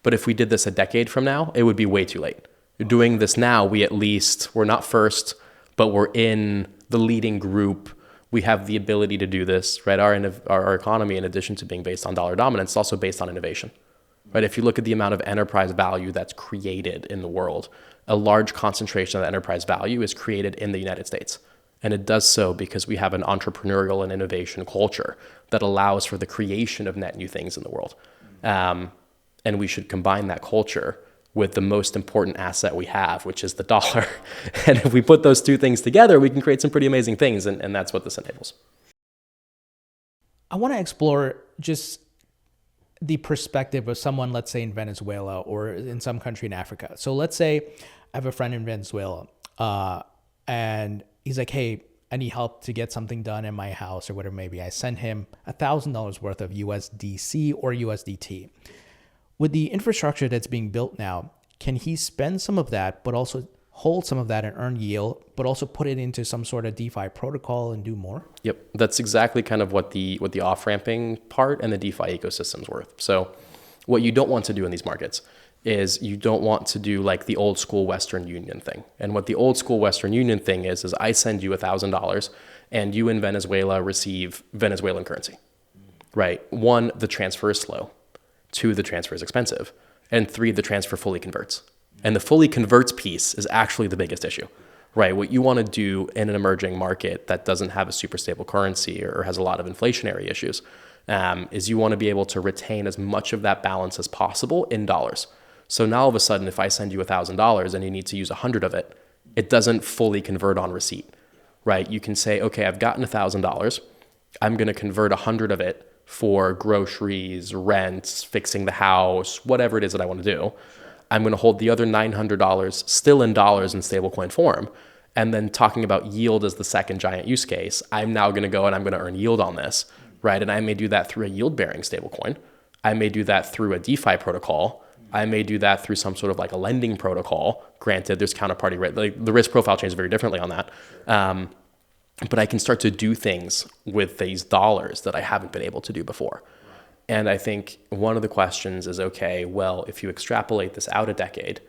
But if we did this a decade from now, it would be way too late. Doing this now, we're not first, but we're in the leading group. We have the ability to do this, right? Our economy, in addition to being based on dollar dominance, is also based on innovation, right? If you look at the amount of enterprise value that's created in the world, a large concentration of the enterprise value is created in the United States. And it does so because we have an entrepreneurial and innovation culture that allows for the creation of net new things in the world. And we should combine that culture with the most important asset we have, which is the dollar. And if we put those two things together, we can create some pretty amazing things. And that's what this enables. I want to explore just the perspective of someone, let's say in Venezuela or in some country in Africa. So let's say I have a friend in Venezuela and he's like, hey, I need help to get something done in my house or whatever it may be. I send him $1,000 worth of USDC or USDT. With the infrastructure that's being built now, can he spend some of that, but also hold some of that and earn yield, but also put it into some sort of DeFi protocol and do more? Yep. That's exactly kind of what the off-ramping part and the DeFi ecosystem's worth. So what you don't want to do in these markets is you don't want to do like the old school Western Union thing. And what the old school Western Union thing is I send you $1,000 and you in Venezuela receive Venezuelan currency, right? 1, the transfer is slow. 2, the transfer is expensive. And 3, the transfer fully converts. And the fully converts piece is actually the biggest issue, right? What you want to do in an emerging market that doesn't have a super stable currency or has a lot of inflationary issues is you want to be able to retain as much of that balance as possible in dollars. So now all of a sudden, if I send you $1,000 and you need to use 100 of it, it doesn't fully convert on receipt, right? You can say, okay, I've gotten $1,000. I'm going to convert 100 of it for groceries, rents, fixing the house, whatever it is that I want to do. I'm going to hold the other $900 still in dollars in stablecoin form. And then talking about yield as the second giant use case, I'm now going to go and I'm going to earn yield on this, right? And I may do that through a yield-bearing stablecoin. I may do that through a DeFi protocol. I may do that through some sort of like a lending protocol. Granted, there's counterparty risk. Like the risk profile changes very differently on that. But I can start to do things with these dollars that I haven't been able to do before. And I think one of the questions is, okay, well, if you extrapolate this out a decade,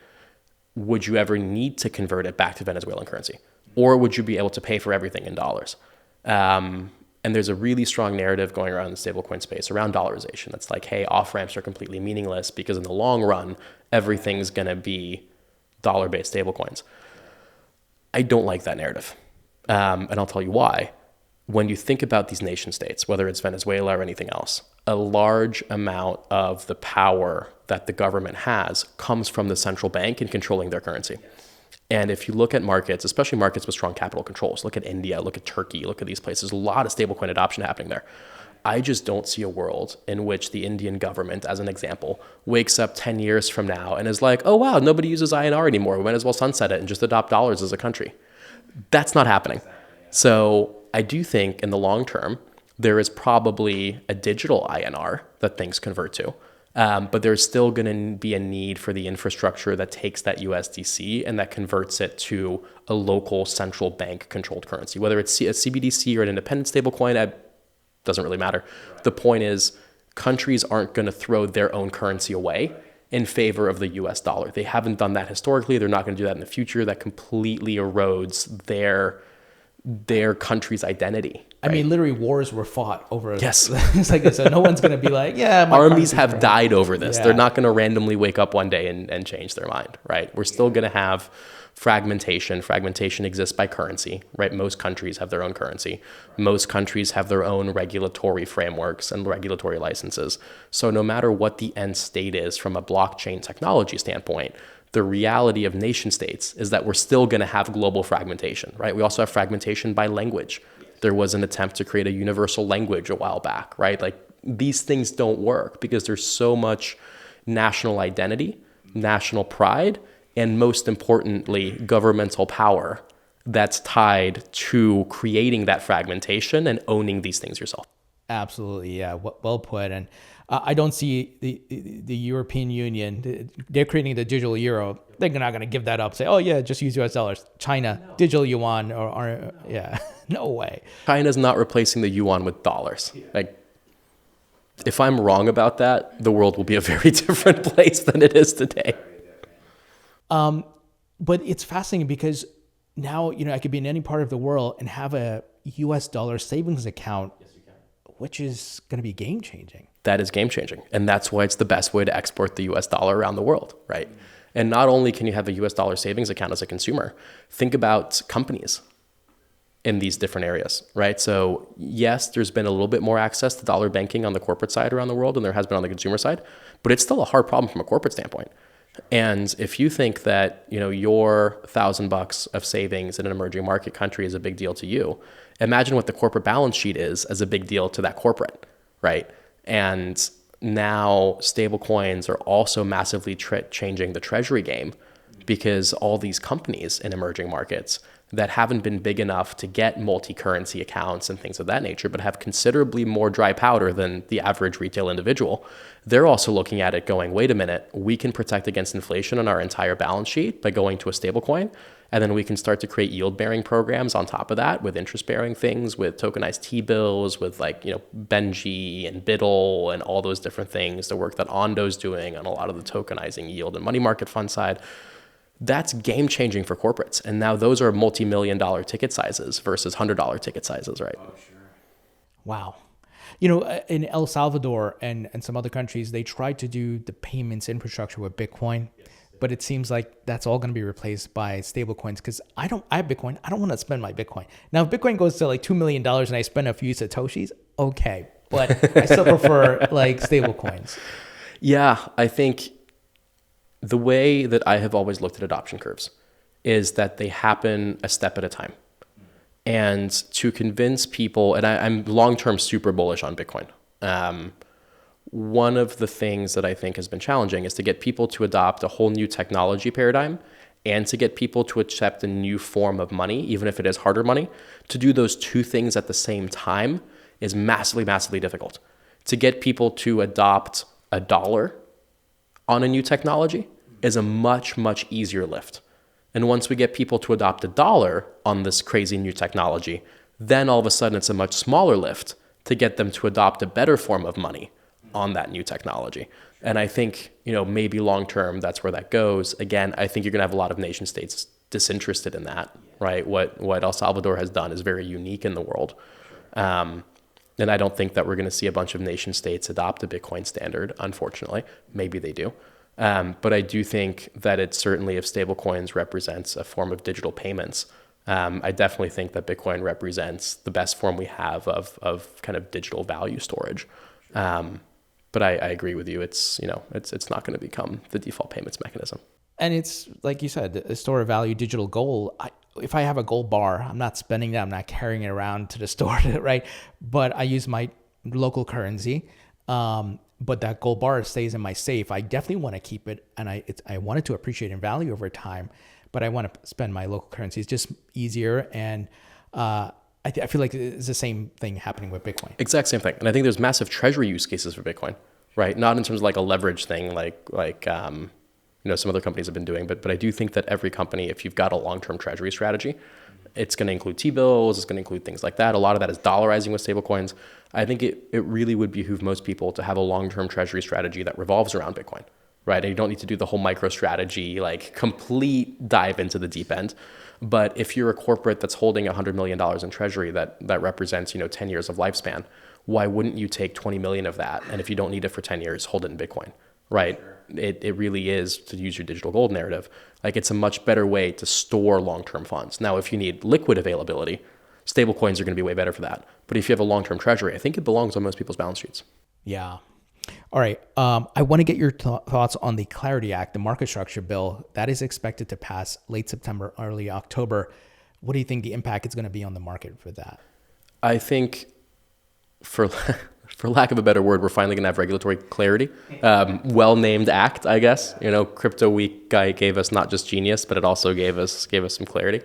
would you ever need to convert it back to Venezuelan currency? Or would you be able to pay for everything in dollars? And there's a really strong narrative going around in the stablecoin space around dollarization. That's like, hey, off-ramps are completely meaningless because in the long run, everything's going to be dollar-based stablecoins. I don't like that narrative. And I'll tell you why. When you think about these nation states, whether it's Venezuela or anything else, a large amount of the power that the government has comes from the central bank in controlling their currency. And if you look at markets, especially markets with strong capital controls, look at India, look at Turkey, look at these places, a lot of stablecoin adoption happening there. I just don't see a world in which the Indian government, as an example, wakes up 10 years from now and is like, oh, wow, nobody uses INR anymore. We might as well sunset it and just adopt dollars as a country. That's not happening. So I do think in the long term, there is probably a digital INR that things convert to. But there's still going to be a need for the infrastructure that takes that USDC and that converts it to a local central bank controlled currency, whether it's a CBDC or an independent stablecoin. It doesn't really matter. Right. The point is, countries aren't going to throw their own currency away in favor of the US dollar. They haven't done that historically. They're not going to do that in the future. That completely erodes their country's identity. Right? I mean, literally wars were fought over it. Yes. It's like, so no one's going to be like, yeah, my armies have died over this. Yeah. They're not going to randomly wake up one day and change their mind, right? We're still going to have fragmentation. Fragmentation exists by currency, right? Most countries have their own currency. Most countries have their own regulatory frameworks and regulatory licenses. So no matter what the end state is from a blockchain technology standpoint, the reality of nation states is that we're still going to have global fragmentation, right? We also have fragmentation by language. There was an attempt to create a universal language a while back, right? Like these things don't work because there's so much national identity, national pride, and most importantly, governmental power that's tied to creating that fragmentation and owning these things yourself. Absolutely, yeah, well put. And I don't see the European Union, they're creating the digital euro. They're not going to give that up, say, oh yeah, just use US dollars. China, no. Digital yuan, or yeah, no way. China's not replacing the yuan with dollars. Yeah. Like, if I'm wrong about that, the world will be a very different place than it is today. But it's fascinating because now, I could be in any part of the world and have a US dollar savings account, which is going to be game changing. That is game changing. And that's why it's the best way to export the US dollar around the world, right? Mm-hmm. And not only can you have a US dollar savings account as a consumer, think about companies in these different areas, right? So yes, there's been a little bit more access to dollar banking on the corporate side around the world than there has been on the consumer side, but it's still a hard problem from a corporate standpoint. And if you think that, your $1,000 of savings in an emerging market country is a big deal to you, imagine what the corporate balance sheet is as a big deal to that corporate, right? And now stablecoins are also massively changing the treasury game because all these companies in emerging markets that haven't been big enough to get multi-currency accounts and things of that nature, but have considerably more dry powder than the average retail individual, they're also looking at it going, wait a minute, we can protect against inflation on our entire balance sheet by going to a stablecoin. And then we can start to create yield-bearing programs on top of that with interest-bearing things, with tokenized T-bills, with Benji and Biddle and all those different things, the work that Ondo's doing on a lot of the tokenizing yield and money market fund side. That's game-changing for corporates. And now those are multi-million-dollar ticket sizes versus $100 ticket sizes, right? Oh, sure. Wow. In El Salvador and some other countries, they tried to do the payments infrastructure with Bitcoin. Yes. But it seems like that's all going to be replaced by stablecoins because I have Bitcoin. I don't want to spend my Bitcoin. Now, if Bitcoin goes to like $2 million and I spend a few Satoshis, okay. But I still prefer like stablecoins. Yeah, I think the way that I have always looked at adoption curves is that they happen a step at a time. And to convince people, and I'm long-term super bullish on Bitcoin. One of the things that I think has been challenging is to get people to adopt a whole new technology paradigm and to get people to accept a new form of money, even if it is harder money. To do those two things at the same time is massively, massively difficult. To get people to adopt a dollar on a new technology is a much, much easier lift. And once we get people to adopt a dollar on this crazy new technology, then all of a sudden it's a much smaller lift to get them to adopt a better form of money on that new technology. And I think, maybe long-term, that's where that goes. Again, I think you're going to have a lot of nation states disinterested in that, right? What El Salvador has done is very unique in the world. And I don't think that we're going to see a bunch of nation states adopt a Bitcoin standard, unfortunately. Maybe they do. But I do think that it certainly, if stablecoins represents a form of digital payments, I definitely think that Bitcoin represents the best form we have of kind of digital value storage. But I agree with you. It's not going to become the default payments mechanism. And it's like you said, a store of value digital gold. If I have a gold bar, I'm not spending that. I'm not carrying it around to the store, right? But I use my local currency. But that gold bar stays in my safe. I definitely want to keep it, and I want it to appreciate in value over time, but I want to spend my local currency. It's just easier, and I feel like it's the same thing happening with Bitcoin. Exact same thing. And I think there's massive treasury use cases for Bitcoin, right? Not in terms of like a leverage thing, like some other companies have been doing, but I do think that every company, if you've got a long-term treasury strategy, it's going to include T-bills, it's going to include things like that. A lot of that is dollarizing with stablecoins. I think it really would behoove most people to have a long-term treasury strategy that revolves around Bitcoin, right? And you don't need to do the whole micro strategy, like complete dive into the deep end. But if you're a corporate that's holding $100 million in treasury that represents 10 years of lifespan, why wouldn't you take 20 million of that? And if you don't need it for 10 years, hold it in Bitcoin, right? Sure. It really is, to use your digital gold narrative, like it's a much better way to store long-term funds. Now, if you need liquid availability, stablecoins are going to be way better for that. But if you have a long-term treasury, I think it belongs on most people's balance sheets. Yeah. All right. I want to get your thoughts on the Clarity Act, the market structure bill that is expected to pass late September, early October. What do you think the impact is going to be on the market for that? I think for lack of a better word, we're finally going to have regulatory clarity. Well-named act, I guess. Crypto Week guy gave us not just genius, but it also gave us some clarity.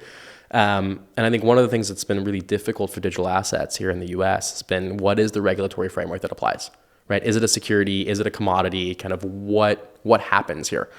And I think one of the things that's been really difficult for digital assets here in the US has been, what is the regulatory framework that applies, right? Is it a security? Is it a commodity? Kind of what happens here?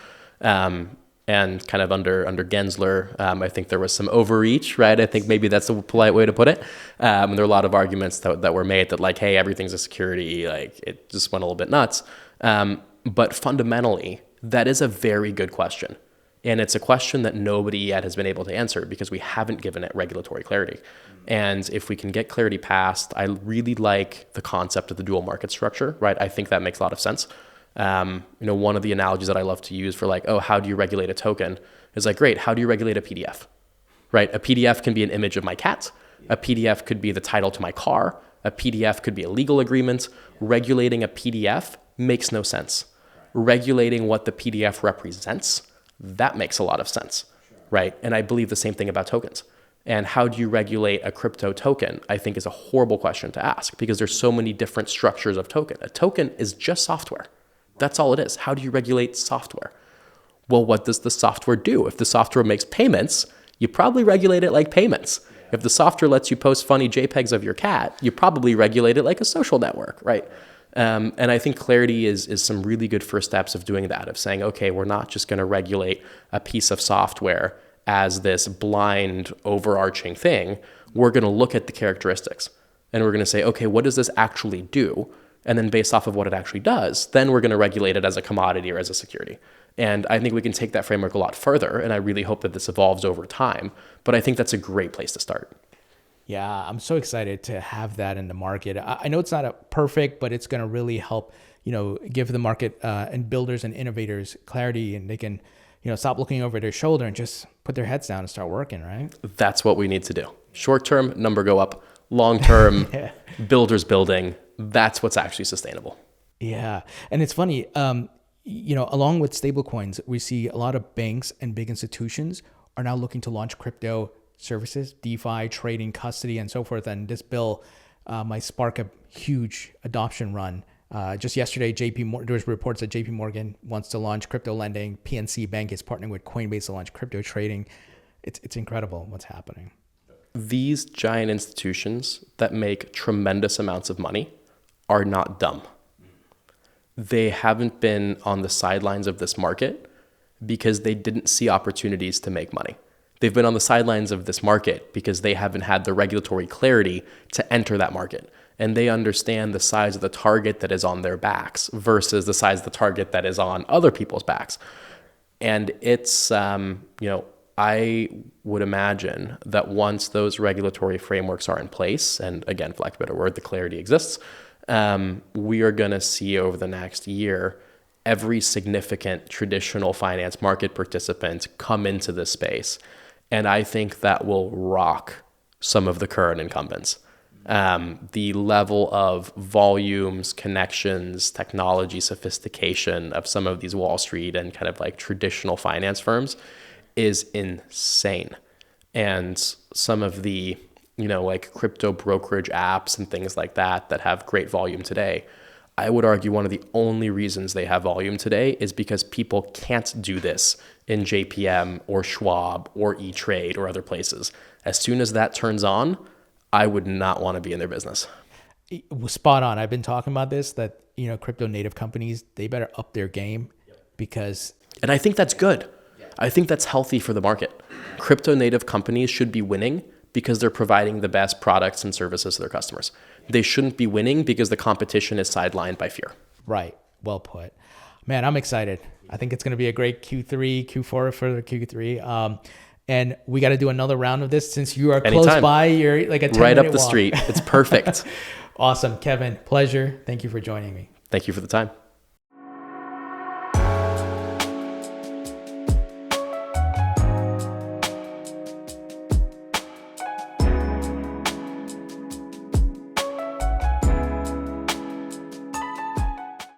And kind of under Gensler, I think there was some overreach, right? I think maybe that's a polite way to put it. There are a lot of arguments that were made that like, hey, everything's a security, like it just went a little bit nuts. But fundamentally, that is a very good question. And it's a question that nobody yet has been able to answer because we haven't given it regulatory clarity. And if we can get clarity passed, I really like the concept of the dual market structure, right? I think that makes a lot of sense. One of the analogies that I love to use for like, oh, how do you regulate a token is like, great, how do you regulate a PDF, right? A PDF can be an image of my cat. A PDF could be the title to my car. A PDF could be a legal agreement. Regulating a PDF makes no sense. Regulating what the PDF represents, that makes a lot of sense, right? And I believe the same thing about tokens. And how do you regulate a crypto token, I think is a horrible question to ask because there's so many different structures of token. A token is just software. That's all it is. How do you regulate software? Well, what does the software do? If the software makes payments, you probably regulate it like payments. If the software lets you post funny JPEGs of your cat, you probably regulate it like a social network, right? And I think Clarity is some really good first steps of doing that, of saying, okay, we're not just going to regulate a piece of software as this blind, overarching thing. We're going to look at the characteristics and we're going to say, okay, what does this actually do? And then based off of what it actually does, then we're going to regulate it as a commodity or as a security. And I think we can take that framework a lot further. And I really hope that this evolves over time. But I think that's a great place to start. Yeah, I'm so excited to have that in the market. I know it's not perfect, but it's going to really help, give the market and builders and innovators clarity, and they can, stop looking over their shoulder and just put their heads down and start working, right? That's what we need to do. Short term, number go up. Long term, yeah. Builders building. That's what's actually sustainable. Yeah. And it's funny, along with stablecoins, we see a lot of banks and big institutions are now looking to launch crypto services, DeFi, trading, custody, and so forth. And this bill might spark a huge adoption run. Just yesterday, there was reports that JP Morgan wants to launch crypto lending. PNC Bank is partnering with Coinbase to launch crypto trading. It's incredible what's happening. These giant institutions that make tremendous amounts of money are not dumb. They haven't been on the sidelines of this market because they didn't see opportunities to make money. They've been on the sidelines of this market because they haven't had the regulatory clarity to enter that market. And they understand the size of the target that is on their backs versus the size of the target that is on other people's backs. And it's, I would imagine that once those regulatory frameworks are in place, and again, for lack of a better word, the clarity exists, we are going to see over the next year every significant traditional finance market participant come into this space. And I think that will rock some of the current incumbents. The level of volumes, connections, technology, sophistication of some of these Wall Street and kind of like traditional finance firms is insane. And some of the like crypto brokerage apps and things like that have great volume today. I would argue one of the only reasons they have volume today is because people can't do this in JPM or Schwab or E-Trade or other places. As soon as that turns on, I would not want to be in their business. Spot on. I've been talking about this, that, crypto native companies, they better up their game because... And I think that's good. I think that's healthy for the market. Crypto native companies should be winning because they're providing the best products and services to their customers. They shouldn't be winning because the competition is sidelined by fear. Right. Well put. Man, I'm excited. I think it's going to be a great Q4 for Q3. And we got to do another round of this since you are close by. You're like a 10-minute right up the walk. street. It's perfect. Awesome. Kevin, pleasure. Thank you for joining me. Thank you for the time.